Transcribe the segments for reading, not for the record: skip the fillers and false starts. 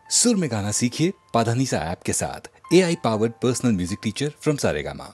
सुर में गाना सीखिए पाधानीसा ऐप के साथ। AI powered personal music teacher from Saregama.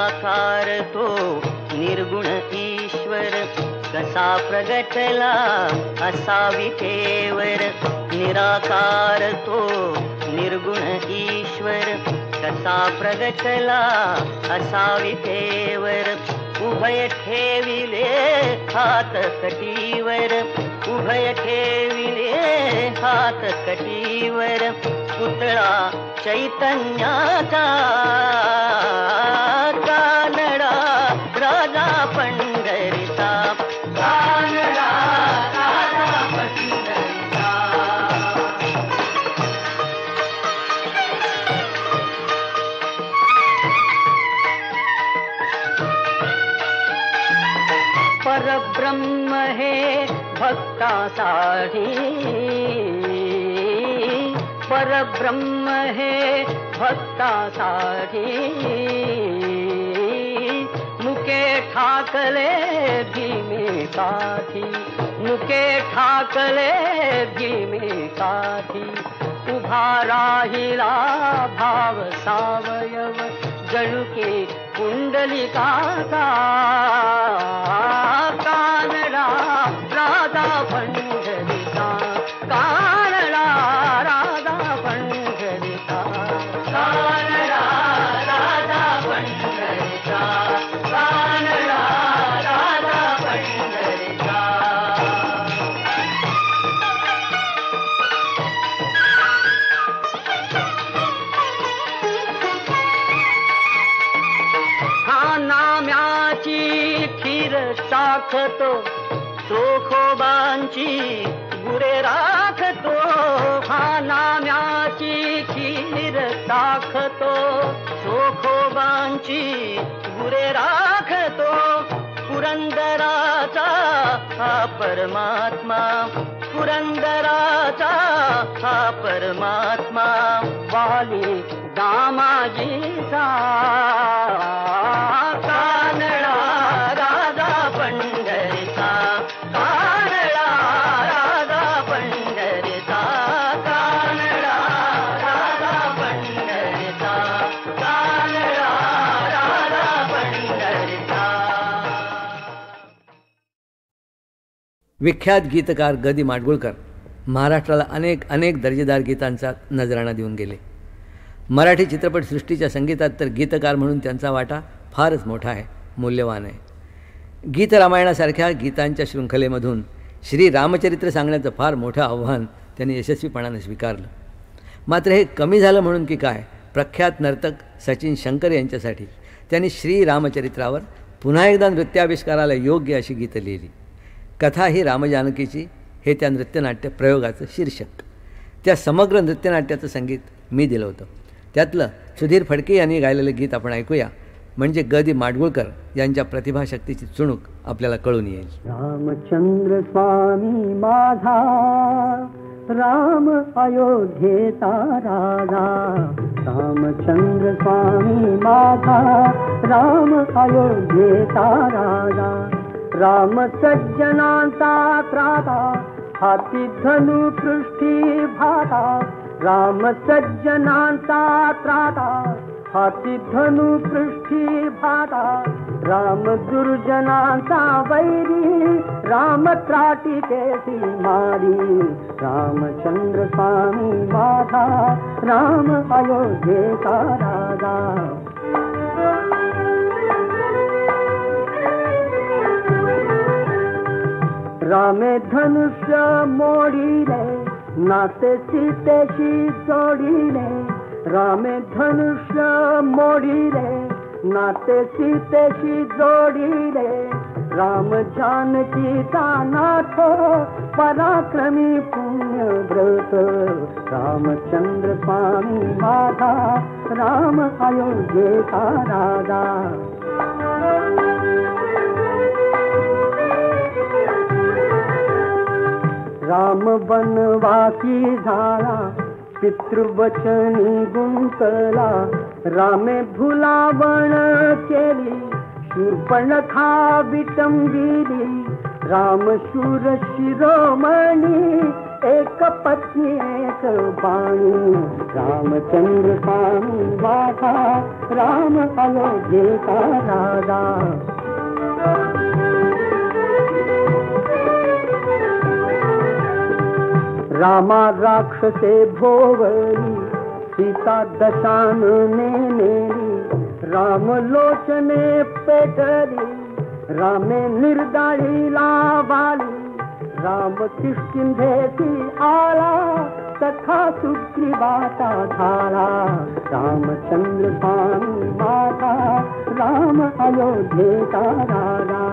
निराकार तो निर्गुण ईश्वर कसा प्रगटला असा विठेवर. निराकार तो निर्गुण ईश्वर कसा प्रगटला असा विठेवर. उभय ठेविले हात कटीवर, उभय ठेविले हात कटीवर. पुतळा चैतन्याचा कानडा राजा पंढरीचा, कानडा राजा पंढरीचा. परब्रह्म हे भक्तासाठी, परब्रह्म हे भक्तासाठी. मुके ठाकले भीमेसाठी, मुके ठाकले भीमेसाठी. उभा राहिला भाव सावयव जणू की कुंडलिकाचा. कानडा राजा पंढरीचा, कानडा राजा पंढरीचा, कानडा राजा पंढरीचा, कानडा राजा पंढरीचा. हा नाम्याची खीर टाकतो, चोखोबांची गुरे राखतो. हा नाम्याची खीर टाकतो, चोखोबांची गुरे राखतो. पुरंदराचा हा परमात्मा, पुरंदराचा हा परमात्मा. वाली दामाजीचा कानडा राजा पंढरीचा, कानडा राजा पंढरीचा, कानडा राजा पंढरीचा, कानडा राजा पंढरीचा. विख्यात गीतकार ग. दी. माडगूळकर महाराष्ट्राला अनेक दर्जेदार गीतांचा नजराणा देऊन गेले. मराठी चित्रपटसृष्टीच्या संगीतात तर गीतकार म्हणून त्यांचा वाटा फारच मोठा आहे, मूल्यवान आहे. गीत रामायणासारख्या गीतांच्या शृंखलेमधून श्री रामचरित्र सांगण्याचं फार मोठं आव्हान त्यांनी यशस्वीपणाने स्वीकारलं. मात्र हे कमी झालं म्हणून की काय, प्रख्यात नर्तक सचिन शंकर यांच्यासाठी त्यांनी श्री रामचरित्रावर पुन्हा एकदा नृत्याविष्काराला योग्य अशी गीतं लिहिली. कथा ही रामजानकीची हे त्या नृत्यनाट्य प्रयोगाचं शीर्षक. त्या समग्र नृत्यनाट्याचं संगीत मी दिलं होतं. त्यातलं सुधीर फडके यांनी गायलेलं गीत आपण ऐकूया, म्हणजे ग. दी. माडगूळकर यांच्या प्रतिभाशक्तीची चुणूक आपल्याला कळून येईल. रामचंद्र स्वामी माझा, राम अयोध्येचा राजा. रामचंद्र स्वामी माझा, राम अयोध्येचा राजा. राम सज्जनांचा त्राता, हाती धनु पृष्ठी भाता. राम सज्जनांचा त्राता, हाती धनु पृष्ठी भाता. राम दुर्जनांचा वैरी, राम त्राटी तेसी मारी. रामचंद्र स्वामी माझा, राम अयोध्येचा राजा. रामे धनुष्य मोडिले, नाते सीतेशी जोडिले. रामे धनुष्य मोडिले, नाते सीतेशी जोडिले. राम जानकीचा नाथ, पराक्रमी पुण्यव्रत. रामचंद्र स्वामी माझा, राम अयोध्येचा राजा. राम वनवासी झाला, पितृवचनी गुंतला. रामे भुलावण केली, शूर्पणखा विटंबिली. राम शूर शिरोमणी, एक पत्नी एक बाणी रामचंद्र स्वामी वाघा राम अयोध्येचा राजा रामा राक्षसे भोवली सीता दशानने नेली राम लोचने पेटली रामे निर्दाळी लावाली राम किष्किंधेसी आला सखा सुग्रीवाचा झाला रामचंद्र स्वामी माता राम अयोध्येचा राजा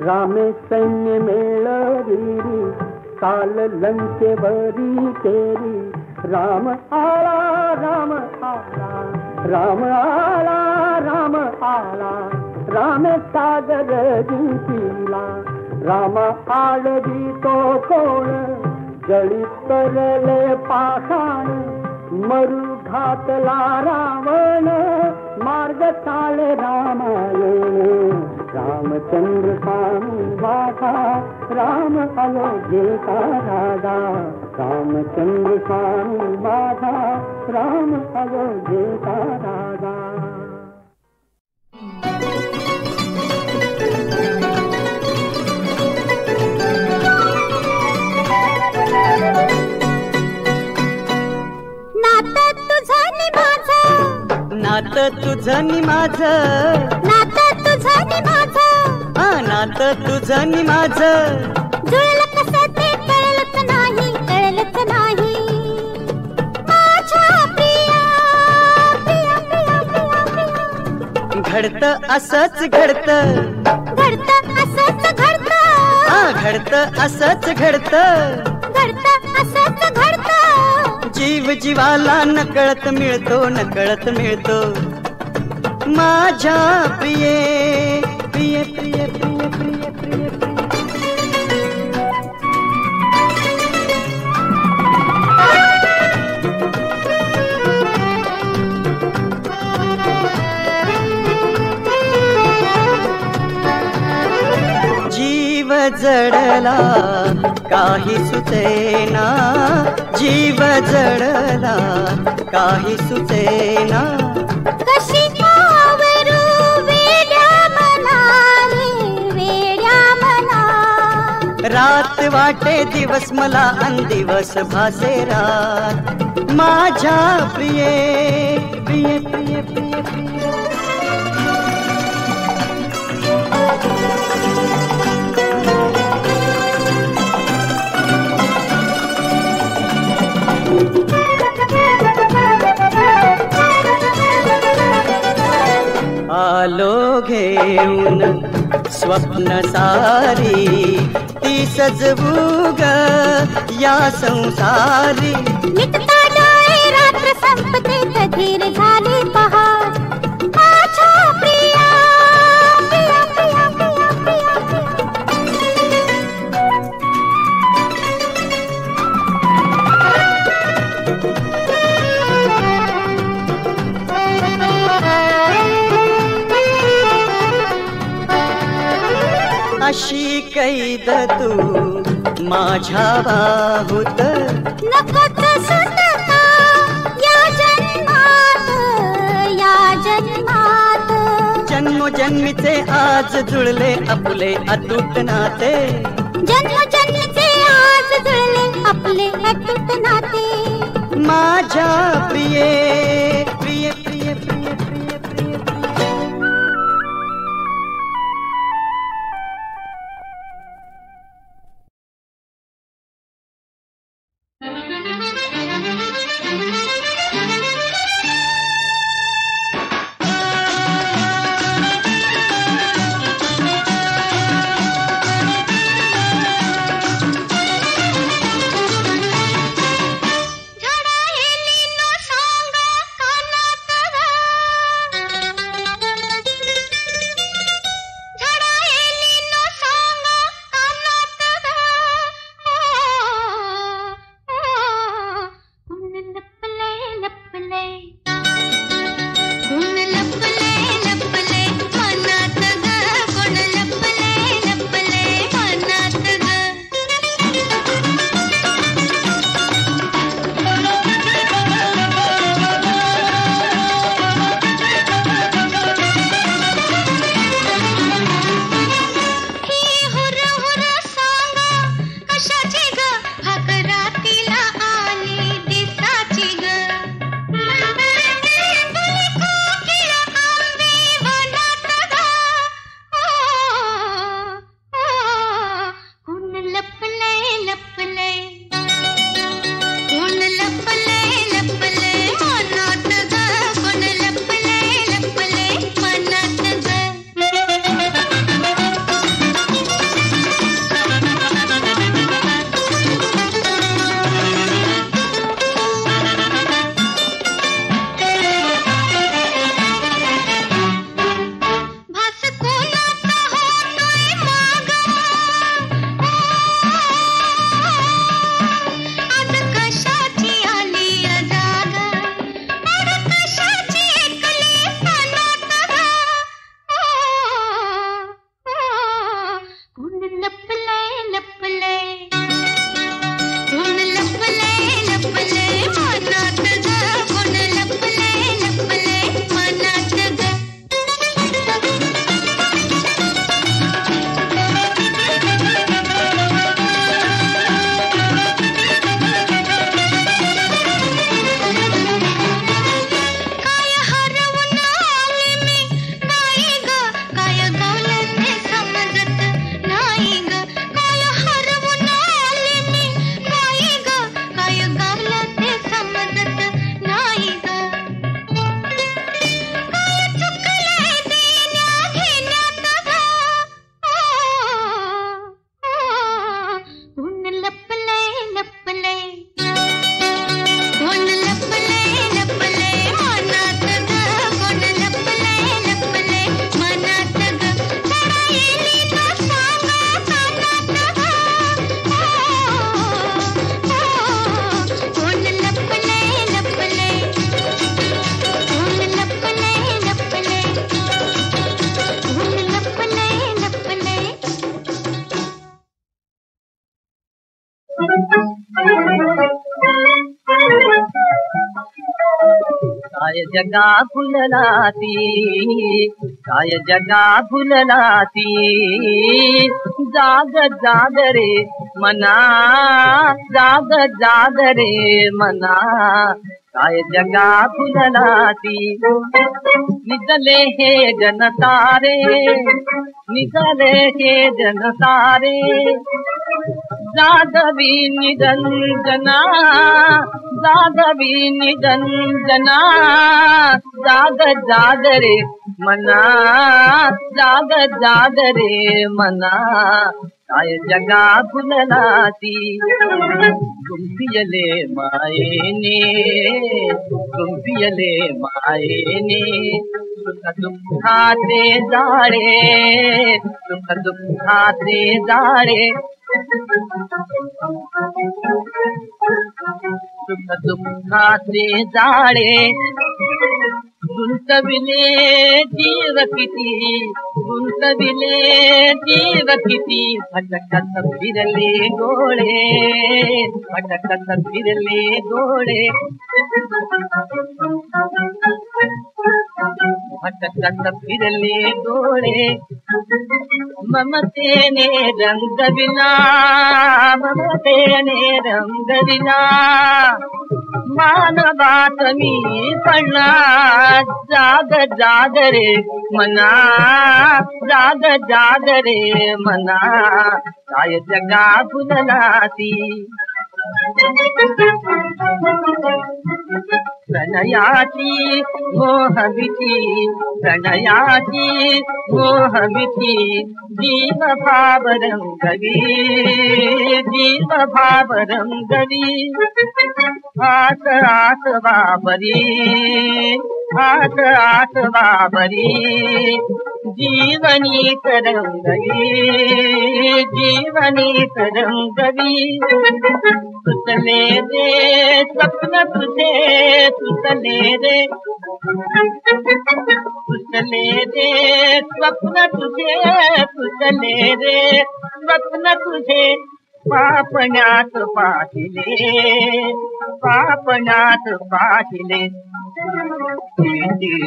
रामे सैन्य मेळविरी काल लंकेवरी केली राम आला राम आला राम आला राम आला राम सागर जिंकिला राम आळवी तो कोण जळी तरले पाषाण मरु घातला रावण मार्ग चाले रामायण रामचंद्र स्वामी वाघा राम अयोध्येचा राजा रामचंद्र स्वामी वाघा राम अयोध्येचा राजा नातं तुझं नि माझं नातं तुझं नि माझं नातं तुझं नि माझं जुळलं कसं ते कळलंच नाही कळलंच नाही माझ्या प्रिया प्रिया प्रिया प्रिया प्रिया घडतं असंच घडतं घडतं असंच घडतं घडतं असंच घडतं घडतं असंच घडतं जीव जीवाला नकळत मिळतो नकळत मिळतो माझ्या प्रिये प्रिय प्रिय प्रिय प्रिय प्रिय जीव जडला काही सुचेना जीव जडला काही सुचेना कशी आवरू वेड्या मनाने वेड्या मना रात वाटे दिवस मला अन दिवस भासे रात माझ्या प्रिये प्रिय प्रिय प्रिय प्रिय आलो घेऊन स्वप्न सारी ती सजवू ग या संसारी मिटता डोळे रात्र संपते धीर झाली पहाट माझ्या प्रिया प्रिया प्रिया प्रिया अशी कैद तू माझ्या बाहुत नकोच सुटका या जन्मात या जन्मात जन्मोजन्मीचे आज जुळले आपले अतूट नाते जन्मोजन्मीचे आज जुळले आपले अतूट नाते माझ्या प्रिये प्रिय प्रिय प्रिय प्रिय प्रिय काय जगा फुलला ती, काय जगा फुलला ती. जाग जाग रे मना, जाग जाग रे मना, काय जगा फुलला ती. निजले हे जनतारे, निजले हे जनतारे, जागवी निरंजना, जागवी निरंजना. जाग जाग रे मना, जाग जाग रे मना, काय जगा फुलला ती. गुंफियले मायेने, गुंफियले मायेने, सुख दुःखाचे जाळे, सुख दुःखाचे जाळे, सुख दुःखाचे जाळे. गुंतविले जीव किती, गुंतविले जीव किती, भटकत फिरले डोळे, भटकत फिरले डोळे, भटकत फिरले डोळे. ममतेने रंगविला, ममतेने रंगविला, मानवात मी पडणार. जाग जाग रे मना, जाग जाग रे मना, काय जगा फुलला ती. प्रणयाची मोहविती, प्रणयाची मोहविती, जीव भाव रंगवी, जीव भाव रंगवी. आस आस बाबरी, आस आस बाबरी, जीवनी तरंगवी, जीवनी तरंगवी. सुचले रे स्वप्न तुझे, सुचले रे, सुचले रे स्वप्न तुझे, सुचले रे स्वप्न तुझे. पापण्यात पाहिले, पापण्यात पाहिले,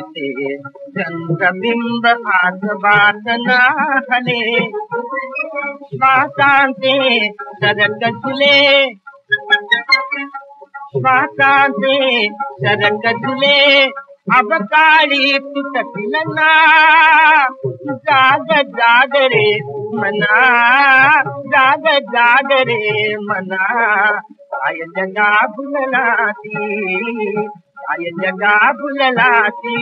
ते चंद्रबिंब आजबात नाहले. श्वासांचे सरक झुले, श्वासांचे सरक झुले, अवकाळी तुटतील ना. जाग जाग रे मना, जाग जाग रे मना, काय जगा फुलला ती, काय जगा फुलला ती.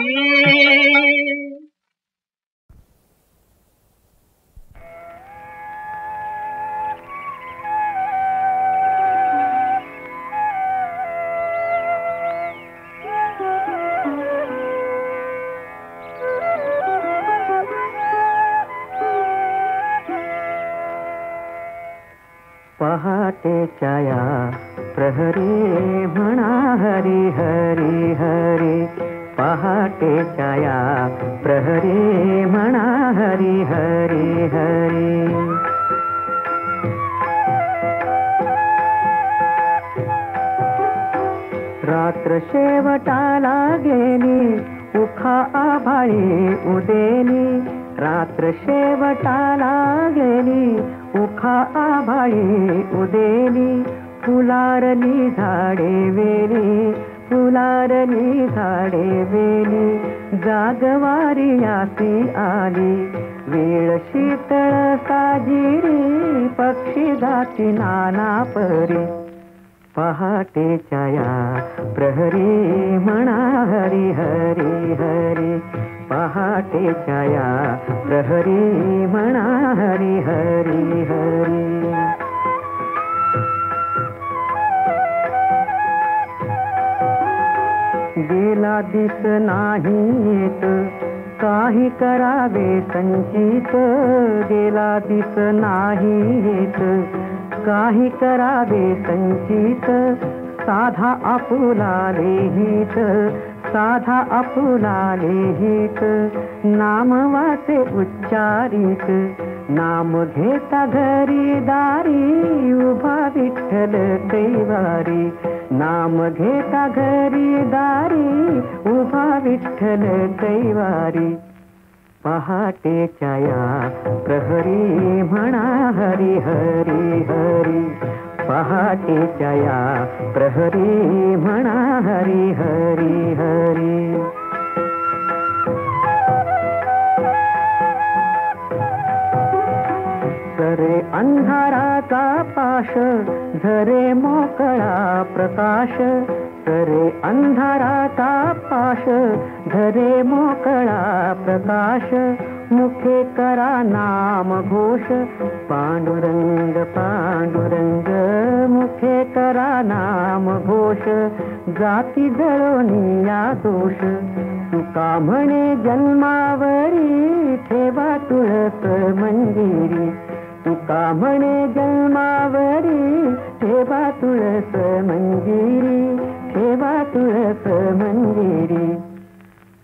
पहाटेच्या या प्रहरी म्हणा हरी हरी हरी, पहाटेच्या या प्रहरी म्हणा हरी हरी हरी. रात्र शेवटाला गेली, उखा आभाळी उदेली, रात्र शेवटाला गेली, उखा आभाळी उदेली. फुलारली झाडे वेली, फुलारली झाडे वेली, जागवारी यासी आली, वेळ शीतळ साजिरी, पक्षी जाती नाना परी. पहाटेच्या या प्रहरी म्हणा हरी हरी हरी, पहाटेच्या या प्रहरी म्हणा हरी हरी हरी. गेला दिस नाही येत, काही करावे संचित, गेला दिस नाही येत, काही करावे संचित. साधा आपुला लिहित, साधा आपुला लिहित, नाम वाचे उच्चारित, नाम घेता घरी दारी, उभा विठ्ठल कैवारी, नाम घेता घरी दारी उभा विठ्ठल कैवारी. पहाटेच्या या प्रहरी म्हणा हरी हरी हरी. पहाटेच्या या प्रहरी म्हणा हरी हरी हरी. सरे अंधाराचा पाश झरे मोकळा प्रकाश. सरे अंधाराचा पाश झरे मोकळा प्रकाश. मुखे करा नाम घोष पांडुरंग पांडुरंग. मुखे करा नाम घोष जाती जळोनी या दोष. तुका म्हणे जन्मावरी ठेवा तुळस मंदिरी. तुका म्हणे जन्मावरी ठेवा तुळस मंदिरी. ठेवा तुळस मंदिरी.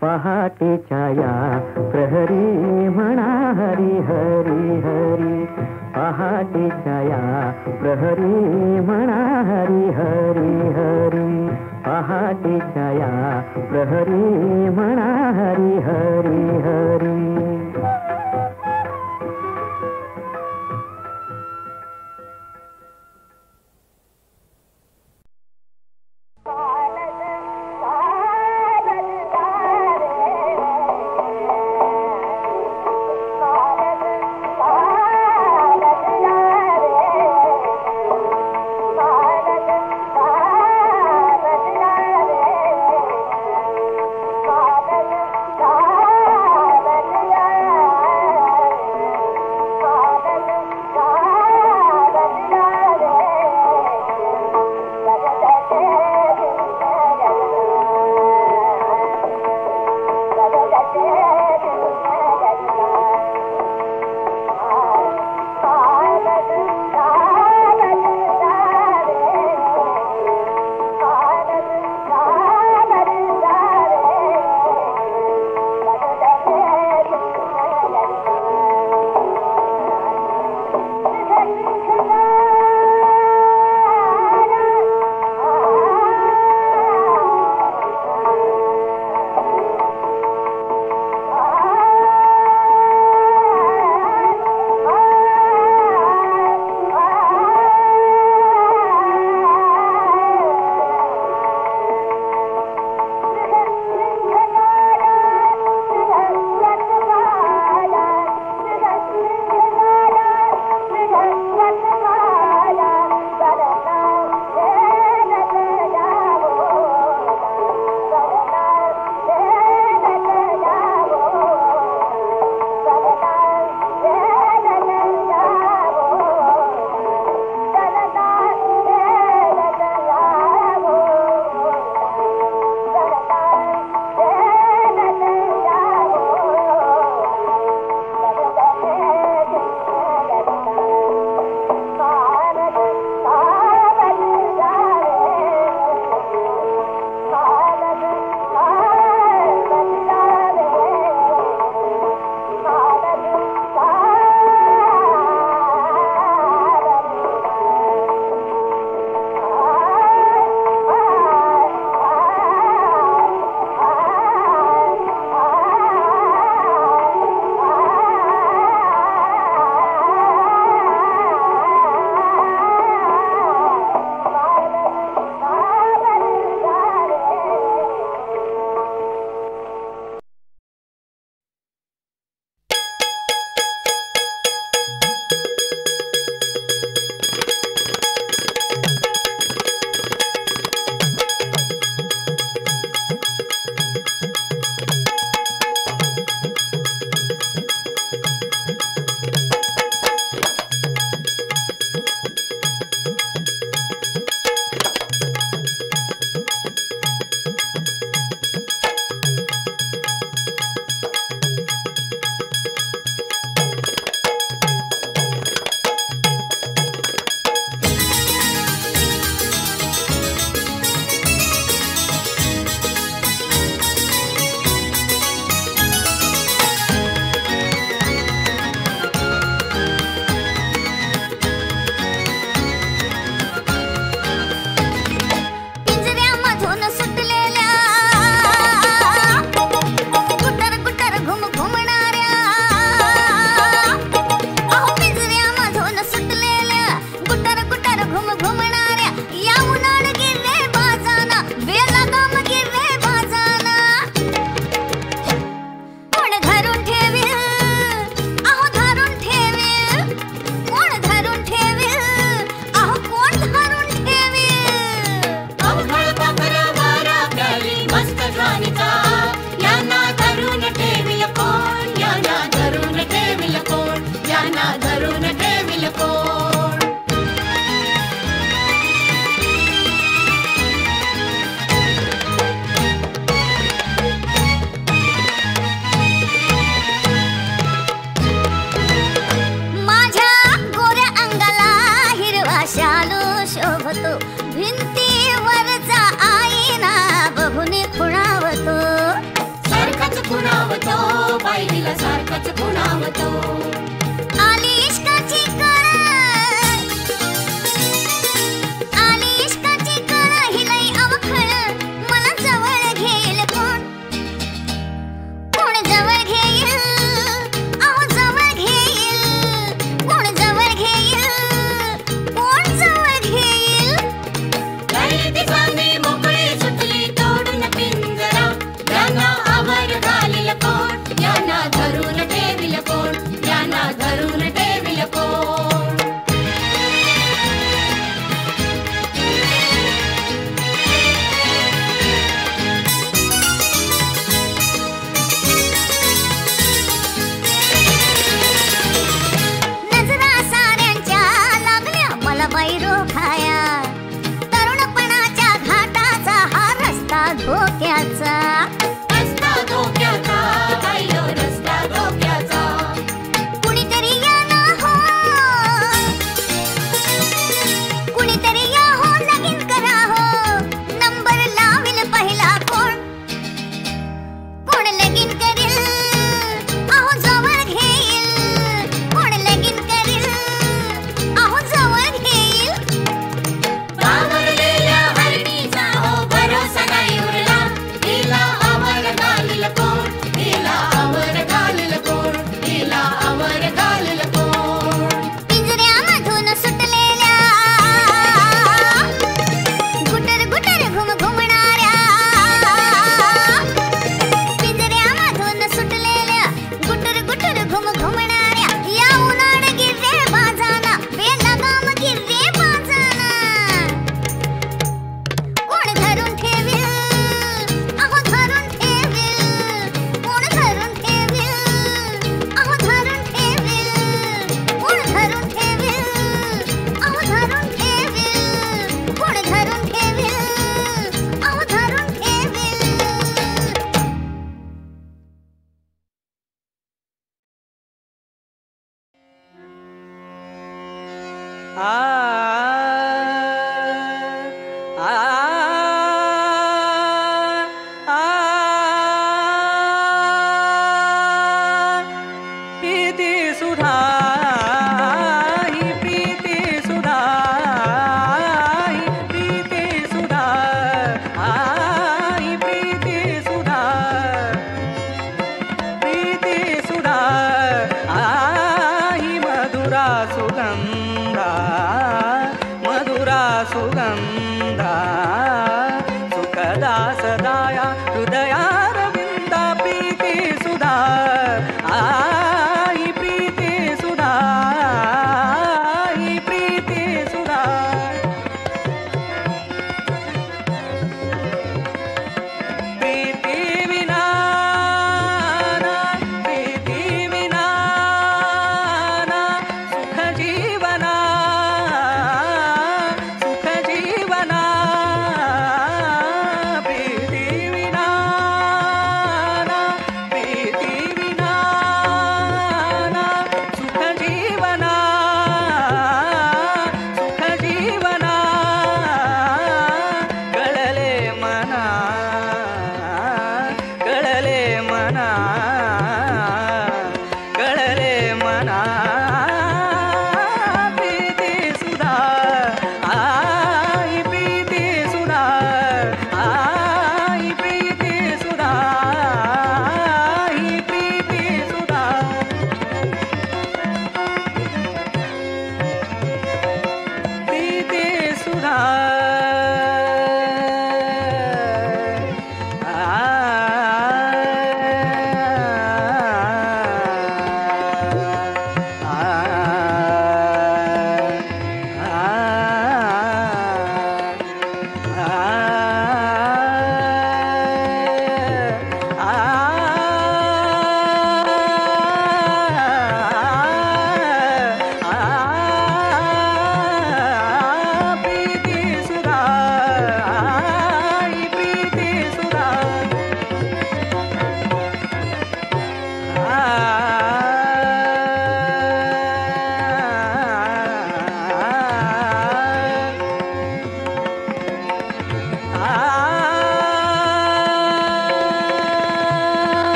पहाटेच्या या प्रहरी म्हणा हरी हरी हरी. पहाटेच्या या प्रहरी म्हणा हरी हरी हरी. पहाटेच्या या प्रहरी म्हणा हरी हरी हरी. Bye. मनी